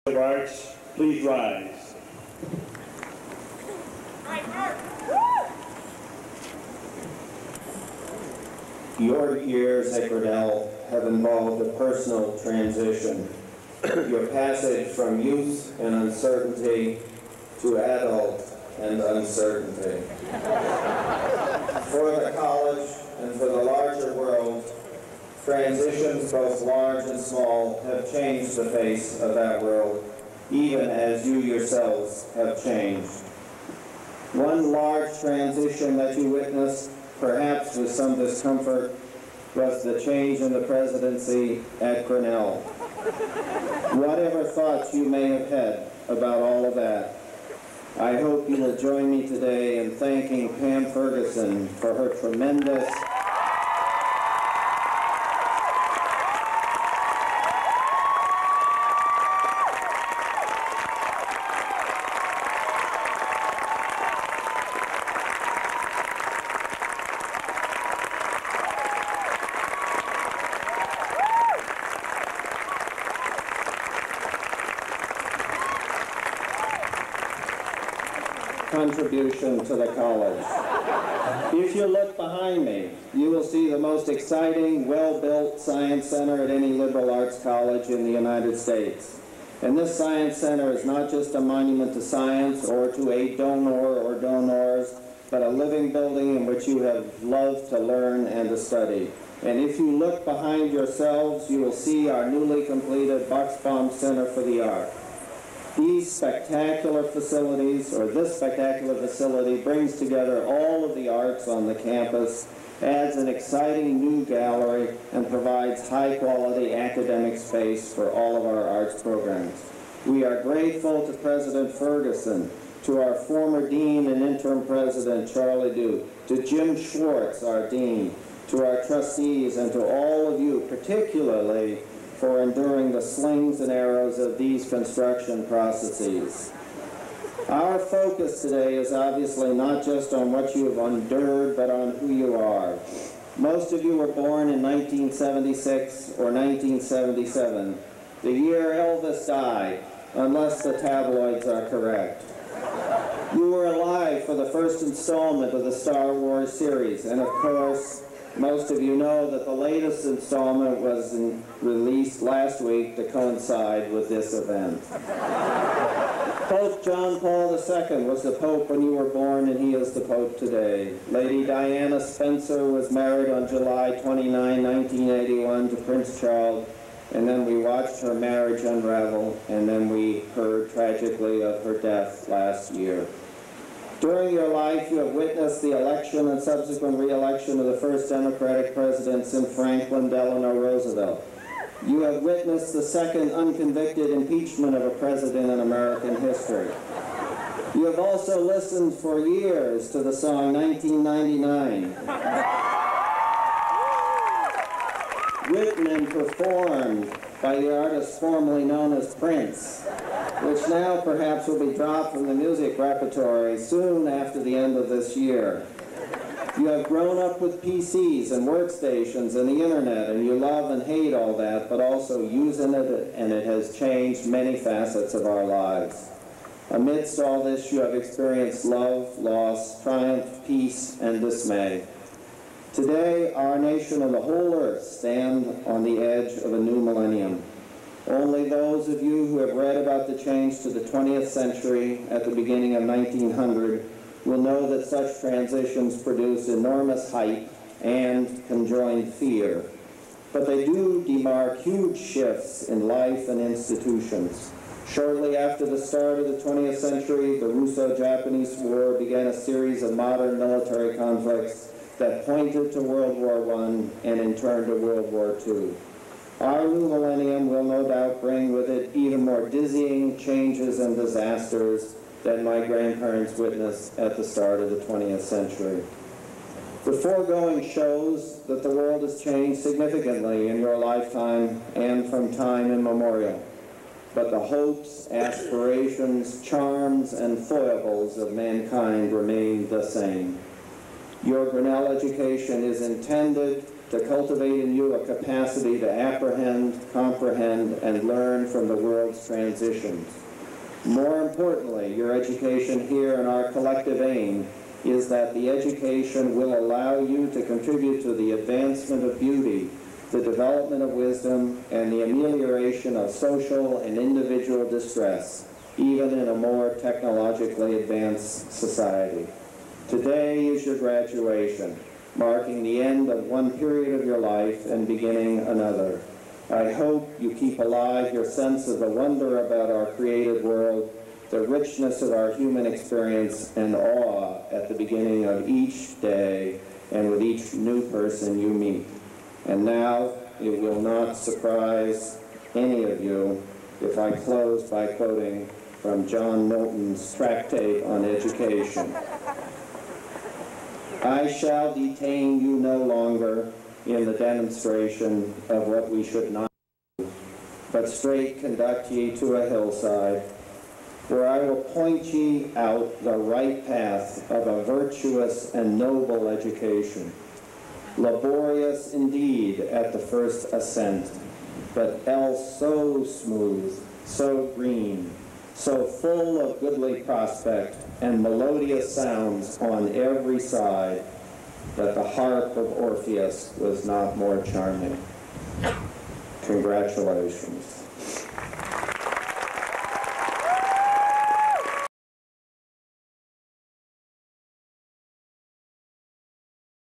of Arts, please rise. Your years at Grinnell have involved a personal transition. Your passage from youth and uncertainty to adult and uncertainty. For the college and for the larger world, transitions both large and small have changed the face of that world, even as you yourselves have changed. One large transition that you witnessed, perhaps with some discomfort, was the change in the presidency at Grinnell. Whatever thoughts you may have had about all of that, I hope you will join me today in thanking Pam Ferguson for her tremendous contribution to the college. If you look behind me, you will see the most exciting, well-built science center at any liberal arts college in the United States. And this science center is not just a monument to science or to a donor or donors, but a living building in which you have loved to learn and to study. And if you look behind yourselves, you will see our newly completed Buxbaum Center for the Arts. These spectacular facilities, or this spectacular facility, brings together all of the arts on the campus, adds an exciting new gallery, and provides high-quality academic space for all of our arts programs. We are grateful to President Ferguson, to our former dean and interim president, Charlie Duke, to Jim Schwartz, our dean, to our trustees, and to all of you, particularly for enduring the slings and arrows of these construction processes. Our focus today is obviously not just on what you have endured, but on who you are. Most of you were born in 1976 or 1977, the year Elvis died, unless the tabloids are correct. You were alive for the first installment of the Star Wars series, and of course, most of you know that the latest installment was released last week to coincide with this event. Pope John Paul II was the Pope when you were born, and he is the Pope today. Lady Diana Spencer was married on July 29, 1981 to Prince Charles, and then we watched her marriage unravel, and then we heard tragically of her death last year. During your life, you have witnessed the election and subsequent re-election of the first Democratic president since Franklin Delano Roosevelt. You have witnessed the second unconvicted impeachment of a president in American history. You have also listened for years to the song 1999, written and performed by the artist formerly known as Prince, which now perhaps will be dropped from the music repertory soon after the end of this year. You have grown up with PCs and workstations and the internet, and you love and hate all that, but also using it, and it has changed many facets of our lives. Amidst all this, you have experienced love, loss, triumph, peace, and dismay. Today, our nation and the whole earth stand on the edge of a new millennium. Only those of you who have read about the change to the 20th century at the beginning of 1900 will know that such transitions produce enormous hype and conjoined fear. But they do demark huge shifts in life and institutions. Shortly after the start of the 20th century, the Russo-Japanese War began a series of modern military conflicts that pointed to World War I and in turn to World War II. Our new millennium will no doubt bring with it even more dizzying changes and disasters than my grandparents witnessed at the start of the 20th century. The foregoing shows that the world has changed significantly in your lifetime and from time immemorial. But the hopes, aspirations, charms, and foibles of mankind remain the same. Your Grinnell education is intended to cultivate in you a capacity to apprehend, comprehend, and learn from the world's transitions. More importantly, your education here and our collective aim is that the education will allow you to contribute to the advancement of beauty, the development of wisdom, and the amelioration of social and individual distress, even in a more technologically advanced society. Today is your graduation, marking the end of one period of your life and beginning another. I hope you keep alive your sense of the wonder about our created world, the richness of our human experience, and awe at the beginning of each day and with each new person you meet. And now, it will not surprise any of you if I close by quoting from John Milton's tractate on education. I shall detain you no longer in the demonstration of what we should not do, but straight conduct ye to a hillside, where I will point ye out the right path of a virtuous and noble education, laborious indeed at the first ascent, but else so smooth, so green, so full of goodly prospect and melodious sounds on every side, that the harp of Orpheus was not more charming. Congratulations.